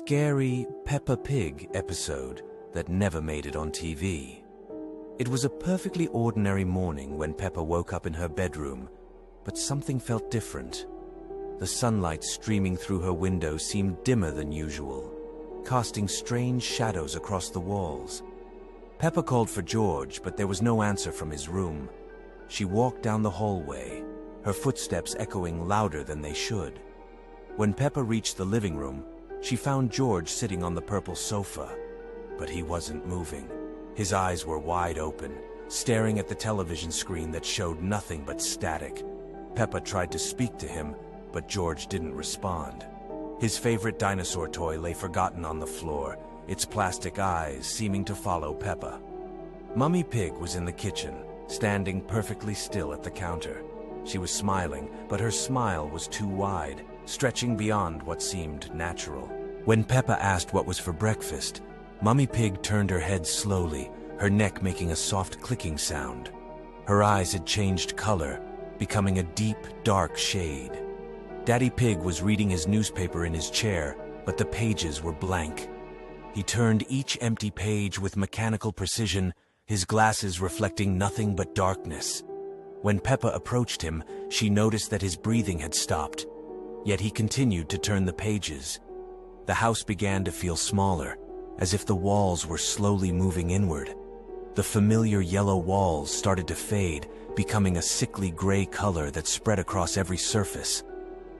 scary Peppa Pig episode that never made it on TV. It was a perfectly ordinary morning when Peppa woke up in her bedroom, but something felt different. The sunlight streaming through her window seemed dimmer than usual, casting strange shadows across the walls. Peppa called for George, but there was no answer from his room. She walked down the hallway, her footsteps echoing louder than they should. When Peppa reached the living room, she found George sitting on the purple sofa, but he wasn't moving. His eyes were wide open, staring at the television screen that showed nothing but static. Peppa tried to speak to him, but George didn't respond. His favorite dinosaur toy lay forgotten on the floor, its plastic eyes seeming to follow Peppa. Mummy Pig was in the kitchen, standing perfectly still at the counter. She was smiling, but her smile was too wide, stretching beyond what seemed natural. When Peppa asked what was for breakfast, Mummy Pig turned her head slowly, her neck making a soft clicking sound. Her eyes had changed color, becoming a deep, dark shade. Daddy Pig was reading his newspaper in his chair, but the pages were blank. He turned each empty page with mechanical precision, his glasses reflecting nothing but darkness. When Peppa approached him, she noticed that his breathing had stopped. Yet he continued to turn the pages. The house began to feel smaller, as if the walls were slowly moving inward. The familiar yellow walls started to fade, becoming a sickly gray color that spread across every surface.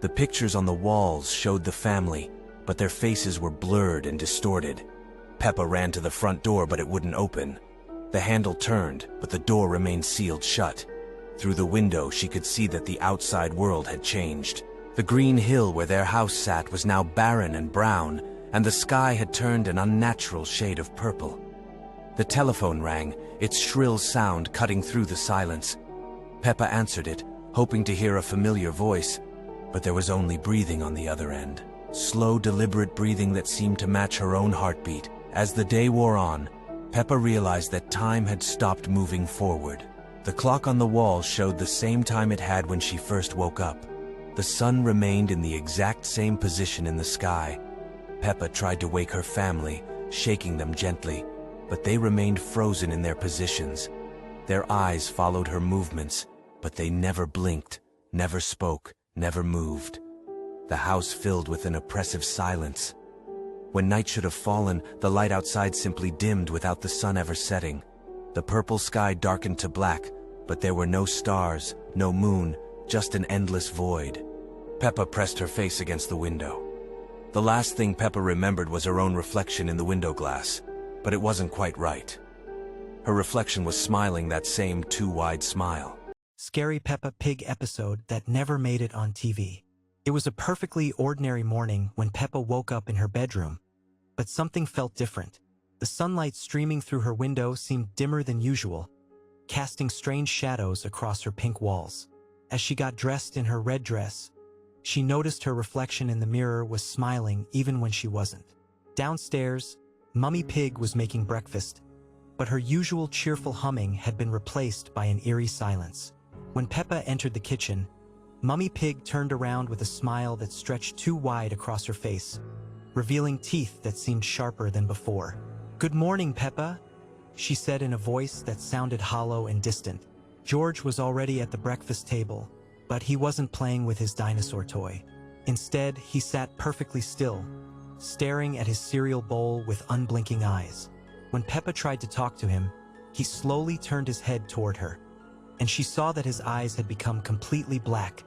The pictures on the walls showed the family, but their faces were blurred and distorted. Peppa ran to the front door, but it wouldn't open. The handle turned, but the door remained sealed shut. Through the window, she could see that the outside world had changed. The green hill where their house sat was now barren and brown, and the sky had turned an unnatural shade of purple. The telephone rang, its shrill sound cutting through the silence. Peppa answered it, hoping to hear a familiar voice, but there was only breathing on the other end. Slow, deliberate breathing that seemed to match her own heartbeat. As the day wore on, Peppa realized that time had stopped moving forward. The clock on the wall showed the same time it had when she first woke up. The sun remained in the exact same position in the sky. Peppa tried to wake her family, shaking them gently, but they remained frozen in their positions. Their eyes followed her movements, but they never blinked, never spoke, never moved. The house filled with an oppressive silence. When night should have fallen, the light outside simply dimmed without the sun ever setting. The purple sky darkened to black, but there were no stars, no moon, just an endless void. Peppa pressed her face against the window. The last thing Peppa remembered was her own reflection in the window glass, but it wasn't quite right. Her reflection was smiling that same too wide smile. Scary Peppa Pig episode that never made it on TV. It was a perfectly ordinary morning when Peppa woke up in her bedroom, but something felt different. The sunlight streaming through her window seemed dimmer than usual, casting strange shadows across her pink walls. As she got dressed in her red dress, she noticed her reflection in the mirror was smiling even when she wasn't. Downstairs, Mummy Pig was making breakfast, but her usual cheerful humming had been replaced by an eerie silence. When Peppa entered the kitchen, Mummy Pig turned around with a smile that stretched too wide across her face, revealing teeth that seemed sharper than before. "Good morning, Peppa," she said in a voice that sounded hollow and distant. George was already at the breakfast table, but he wasn't playing with his dinosaur toy. Instead, he sat perfectly still, staring at his cereal bowl with unblinking eyes. When Peppa tried to talk to him, he slowly turned his head toward her, and she saw that his eyes had become completely black,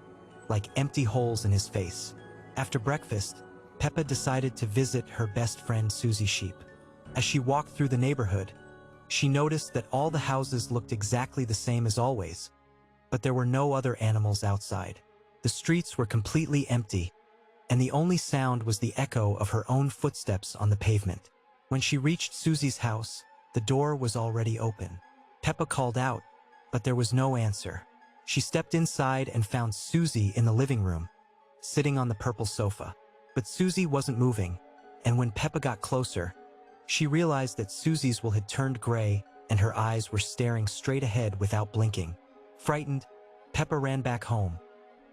like empty holes in his face. After breakfast, Peppa decided to visit her best friend Susie Sheep. As she walked through the neighborhood, she noticed that all the houses looked exactly the same as always, but there were no other animals outside. The streets were completely empty, and the only sound was the echo of her own footsteps on the pavement. When she reached Susie's house, the door was already open. Peppa called out, but there was no answer. She stepped inside and found Susie in the living room, sitting on the purple sofa. But Susie wasn't moving, and when Peppa got closer, she realized that Susie's wool had turned gray and her eyes were staring straight ahead without blinking. Frightened, Peppa ran back home,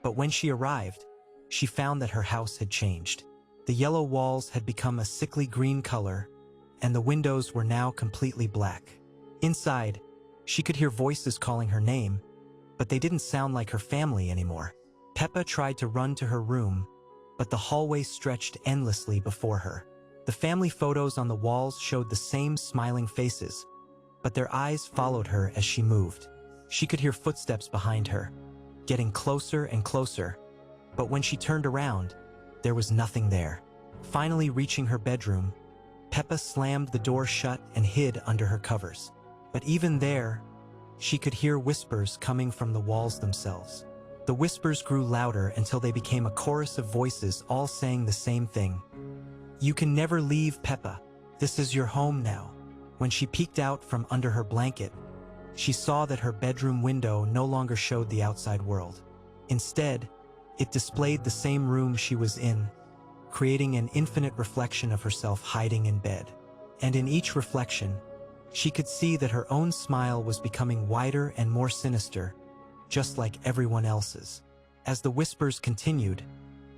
but when she arrived, she found that her house had changed. The The yellow walls had become a sickly green color, and the windows were now completely black. Inside, she could hear voices calling her name, but they didn't sound like her family anymore. Peppa tried to run to her room, but the hallway stretched endlessly before her. The family photos on the walls showed the same smiling faces, but their eyes followed her as she moved. She could hear footsteps behind her, getting closer and closer, but when she turned around, there was nothing there. Finally reaching her bedroom, Peppa slammed the door shut and hid under her covers. But even there, she could hear whispers coming from the walls themselves. The whispers grew louder until they became a chorus of voices all saying the same thing. "You can never leave, Peppa. This is your home now." When she peeked out from under her blanket, she saw that her bedroom window no longer showed the outside world. Instead, it displayed the same room she was in, creating an infinite reflection of herself hiding in bed. And in each reflection, she could see that her own smile was becoming wider and more sinister, just like everyone else's. As the whispers continued,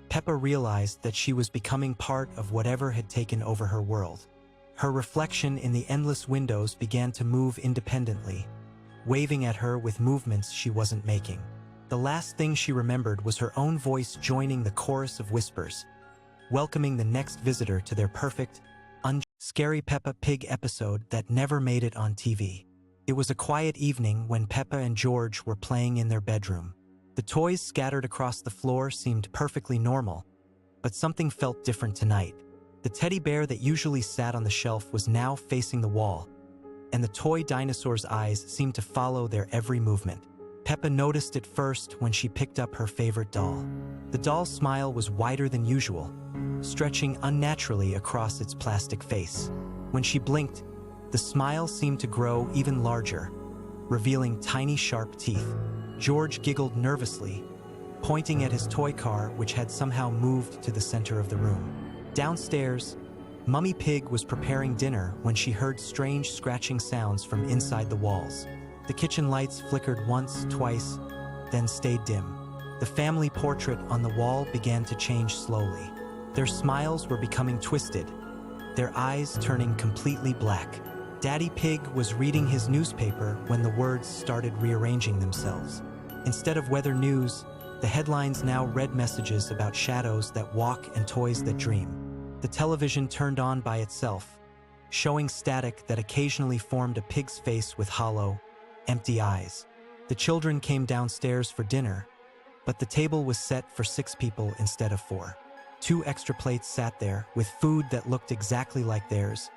Peppa realized that she was becoming part of whatever had taken over her world. Her reflection in the endless windows began to move independently, waving at her with movements she wasn't making. The last thing she remembered was her own voice joining the chorus of whispers, welcoming the next visitor to their perfect, scary Peppa Pig episode that never made it on TV. It was a quiet evening when Peppa and George were playing in their bedroom. The toys scattered across the floor seemed perfectly normal, but something felt different tonight. The teddy bear that usually sat on the shelf was now facing the wall, and the toy dinosaur's eyes seemed to follow their every movement. Peppa noticed it first when she picked up her favorite doll. The doll's smile was wider than usual, stretching unnaturally across its plastic face. When she blinked, the smile seemed to grow even larger, revealing tiny sharp teeth. George giggled nervously, pointing at his toy car which had somehow moved to the center of the room. Downstairs, Mummy Pig was preparing dinner when she heard strange scratching sounds from inside the walls. The kitchen lights flickered once, twice, then stayed dim. The family portrait on the wall began to change slowly. Their smiles were becoming twisted, their eyes turning completely black. Daddy Pig was reading his newspaper when the words started rearranging themselves. Instead of weather news, the headlines now read messages about shadows that walk and toys that dream. The television turned on by itself, showing static that occasionally formed a pig's face with hollow, empty eyes. The children came downstairs for dinner, but the table was set for 6 people instead of 4. 2 extra plates sat there with food that looked exactly like theirs,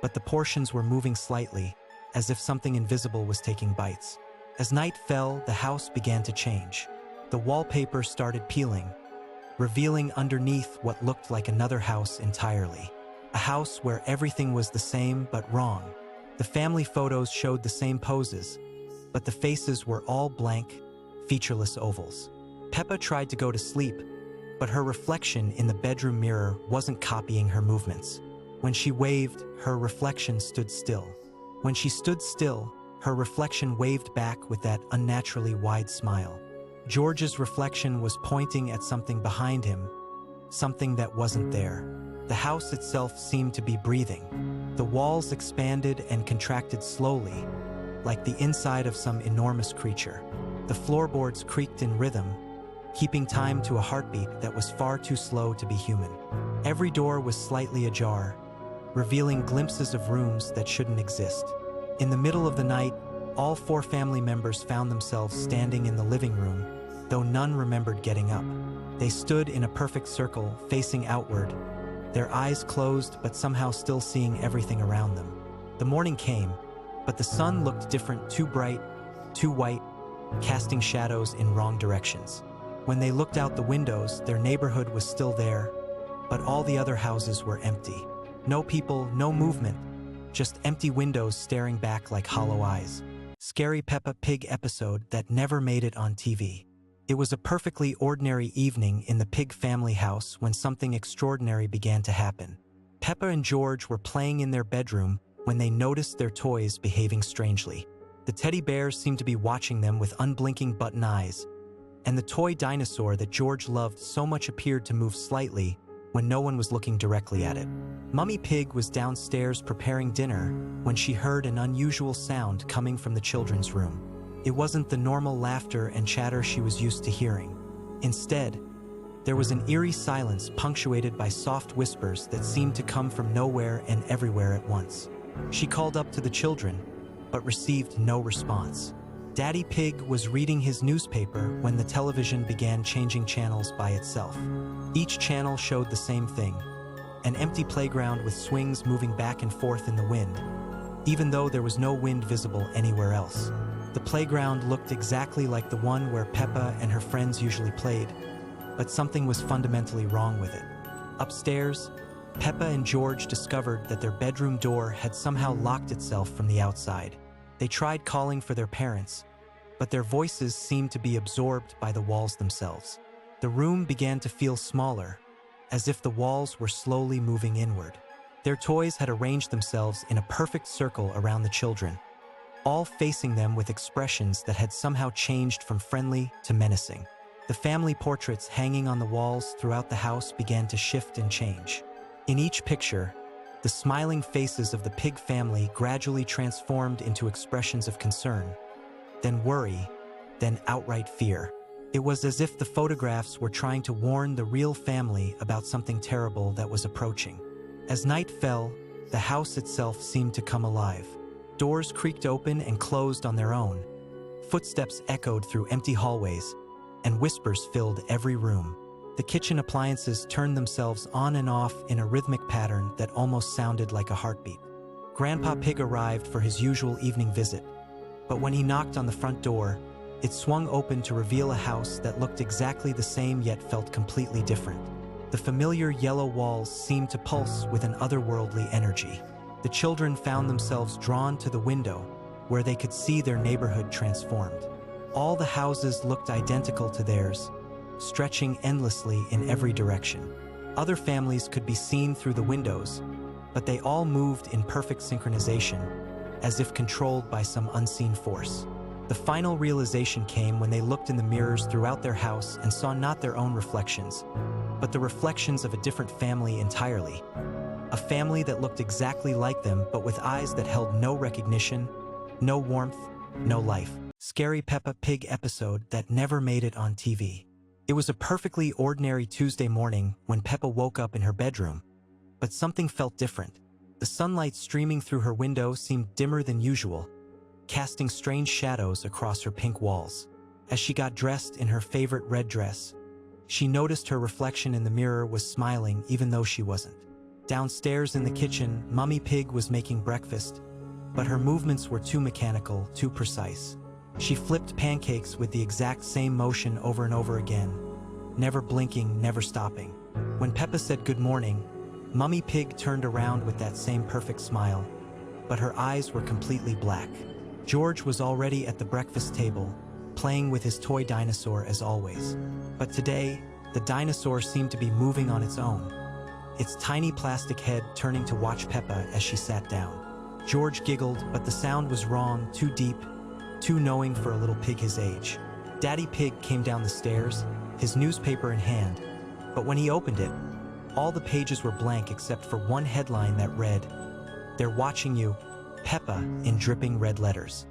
but the portions were moving slightly, as if something invisible was taking bites. As night fell, the house began to change. The wallpaper started peeling, revealing underneath what looked like another house entirely. A house where everything was the same but wrong. The family photos showed the same poses, but the faces were all blank, featureless ovals. Peppa tried to go to sleep, but her reflection in the bedroom mirror wasn't copying her movements. When she waved, her reflection stood still. When she stood still, her reflection waved back with that unnaturally wide smile. George's reflection was pointing at something behind him, something that wasn't there. The house itself seemed to be breathing. The walls expanded and contracted slowly, like the inside of some enormous creature. The floorboards creaked in rhythm, keeping time to a heartbeat that was far too slow to be human. Every door was slightly ajar, revealing glimpses of rooms that shouldn't exist. In the middle of the night, all 4 family members found themselves standing in the living room, though none remembered getting up. They stood in a perfect circle, facing outward, their eyes closed but somehow still seeing everything around them. The morning came, but the sun looked different, too bright, too white, casting shadows in wrong directions. When they looked out the windows, their neighborhood was still there, but all the other houses were empty. No people, no movement, just empty windows staring back like hollow eyes. Scary Peppa Pig episode that never made it on TV. It was a perfectly ordinary evening in the Pig family house when something extraordinary began to happen. Peppa and George were playing in their bedroom when they noticed their toys behaving strangely. The teddy bears seemed to be watching them with unblinking button eyes, and the toy dinosaur that George loved so much appeared to move slightly, when no one was looking directly at it. Mummy Pig was downstairs preparing dinner when she heard an unusual sound coming from the children's room. It wasn't the normal laughter and chatter she was used to hearing. Instead, there was an eerie silence punctuated by soft whispers that seemed to come from nowhere and everywhere at once. She called up to the children, but received no response. Daddy Pig was reading his newspaper when the television began changing channels by itself. Each channel showed the same thing: an empty playground with swings moving back and forth in the wind, even though there was no wind visible anywhere else. The playground looked exactly like the one where Peppa and her friends usually played, but something was fundamentally wrong with it. Upstairs, Peppa and George discovered that their bedroom door had somehow locked itself from the outside. They tried calling for their parents, but their voices seemed to be absorbed by the walls themselves. The room began to feel smaller, as if the walls were slowly moving inward. Their toys had arranged themselves in a perfect circle around the children, all facing them with expressions that had somehow changed from friendly to menacing. The family portraits hanging on the walls throughout the house began to shift and change. In each picture, the smiling faces of the Pig family gradually transformed into expressions of concern, then worry, then outright fear. It was as if the photographs were trying to warn the real family about something terrible that was approaching. As night fell, the house itself seemed to come alive. Doors creaked open and closed on their own. Footsteps echoed through empty hallways, and whispers filled every room. The kitchen appliances turned themselves on and off in a rhythmic pattern that almost sounded like a heartbeat. Grandpa Pig arrived for his usual evening visit, but when he knocked on the front door, it swung open to reveal a house that looked exactly the same yet felt completely different. The familiar yellow walls seemed to pulse with an otherworldly energy. The children found themselves drawn to the window, where they could see their neighborhood transformed. All the houses looked identical to theirs, stretching endlessly in every direction. Other families could be seen through the windows, but they all moved in perfect synchronization, as if controlled by some unseen force. The final realization came when they looked in the mirrors throughout their house and saw not their own reflections, but the reflections of a different family entirely. A family that looked exactly like them, but with eyes that held no recognition, no warmth, no life. Scary Peppa Pig episode that never made it on TV. It was a perfectly ordinary Tuesday morning when Peppa woke up in her bedroom, but something felt different. The sunlight streaming through her window seemed dimmer than usual, casting strange shadows across her pink walls. As she got dressed in her favorite red dress, she noticed her reflection in the mirror was smiling even though she wasn't. Downstairs in the kitchen, Mummy Pig was making breakfast, but her movements were too mechanical, too precise. She flipped pancakes with the exact same motion over and over again, never blinking, never stopping. When Peppa said good morning, Mummy Pig turned around with that same perfect smile, but her eyes were completely black. George was already at the breakfast table, playing with his toy dinosaur as always. But today, the dinosaur seemed to be moving on its own, its tiny plastic head turning to watch Peppa as she sat down. George giggled, but the sound was wrong, too deep, too knowing for a little pig his age. Daddy Pig came down the stairs, his newspaper in hand, but when he opened it, all the pages were blank except for one headline that read, "They're watching you, Peppa," in dripping red letters.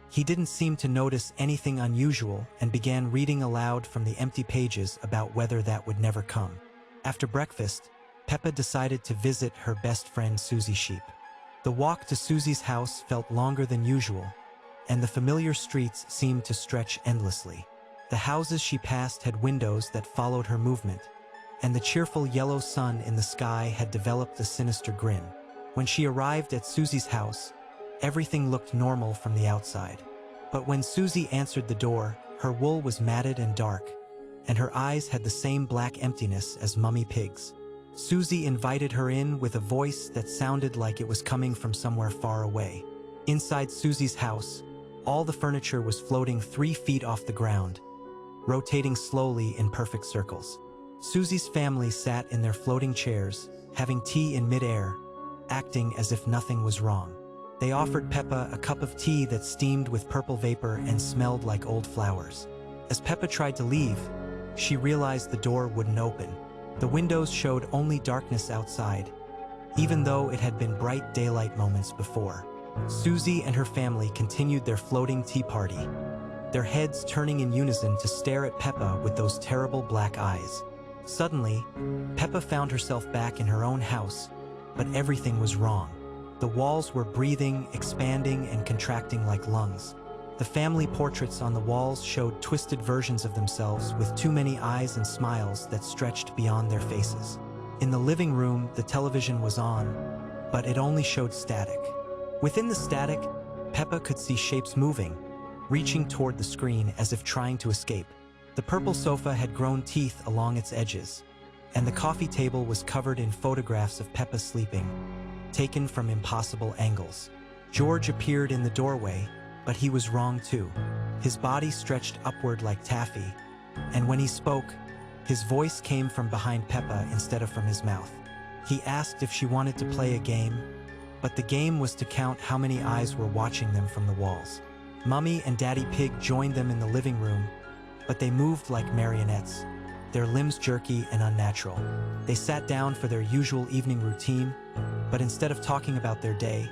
He didn't seem to notice anything unusual and began reading aloud from the empty pages about weather that would never come. After breakfast, Peppa decided to visit her best friend Susie Sheep. The walk to Susie's house felt longer than usual, and the familiar streets seemed to stretch endlessly. The houses she passed had windows that followed her movement, and the cheerful yellow sun in the sky had developed a sinister grin. When she arrived at Susie's house, everything looked normal from the outside. But when Susie answered the door, her wool was matted and dark, and her eyes had the same black emptiness as Mummy Pig's. Susie invited her in with a voice that sounded like it was coming from somewhere far away. Inside Susie's house, all the furniture was floating 3 feet off the ground, rotating slowly in perfect circles. Susie's family sat in their floating chairs, having tea in midair, acting as if nothing was wrong. They offered Peppa a cup of tea that steamed with purple vapor and smelled like old flowers. As Peppa tried to leave, she realized the door wouldn't open. The windows showed only darkness outside, even though it had been bright daylight moments before. Susie and her family continued their floating tea party, their heads turning in unison to stare at Peppa with those terrible black eyes. Suddenly, Peppa found herself back in her own house, but everything was wrong. The walls were breathing, expanding, and contracting like lungs. The family portraits on the walls showed twisted versions of themselves with too many eyes and smiles that stretched beyond their faces. In the living room, the television was on, but it only showed static. Within the static, Peppa could see shapes moving, reaching toward the screen as if trying to escape. The purple sofa had grown teeth along its edges, and the coffee table was covered in photographs of Peppa sleeping, taken from impossible angles. George appeared in the doorway, but he was wrong too. His body stretched upward like taffy, and when he spoke, his voice came from behind Peppa instead of from his mouth. He asked if she wanted to play a game, but the game was to count how many eyes were watching them from the walls. Mummy and Daddy Pig joined them in the living room, but they moved like marionettes, their limbs jerky and unnatural. They sat down for their usual evening routine, but instead of talking about their day,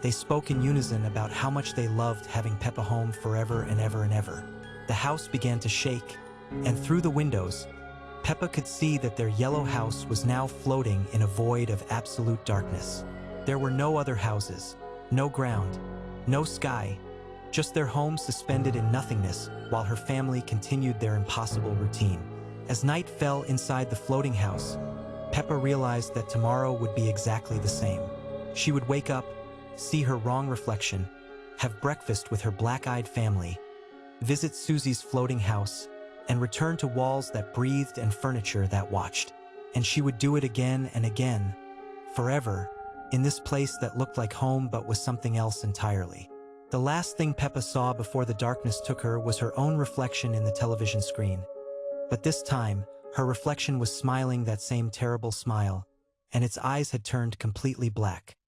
they spoke in unison about how much they loved having Peppa home forever and ever and ever. The house began to shake, and through the windows, Peppa could see that their yellow house was now floating in a void of absolute darkness. There were no other houses, no ground, no sky, just their home suspended in nothingness while her family continued their impossible routine. As night fell inside the floating house, Peppa realized that tomorrow would be exactly the same. She would wake up, see her wrong reflection, have breakfast with her black-eyed family, visit Susie's floating house, and return to walls that breathed and furniture that watched. And she would do it again and again, forever, in this place that looked like home but was something else entirely. The last thing Peppa saw before the darkness took her was her own reflection in the television screen. But this time, her reflection was smiling that same terrible smile, and its eyes had turned completely black.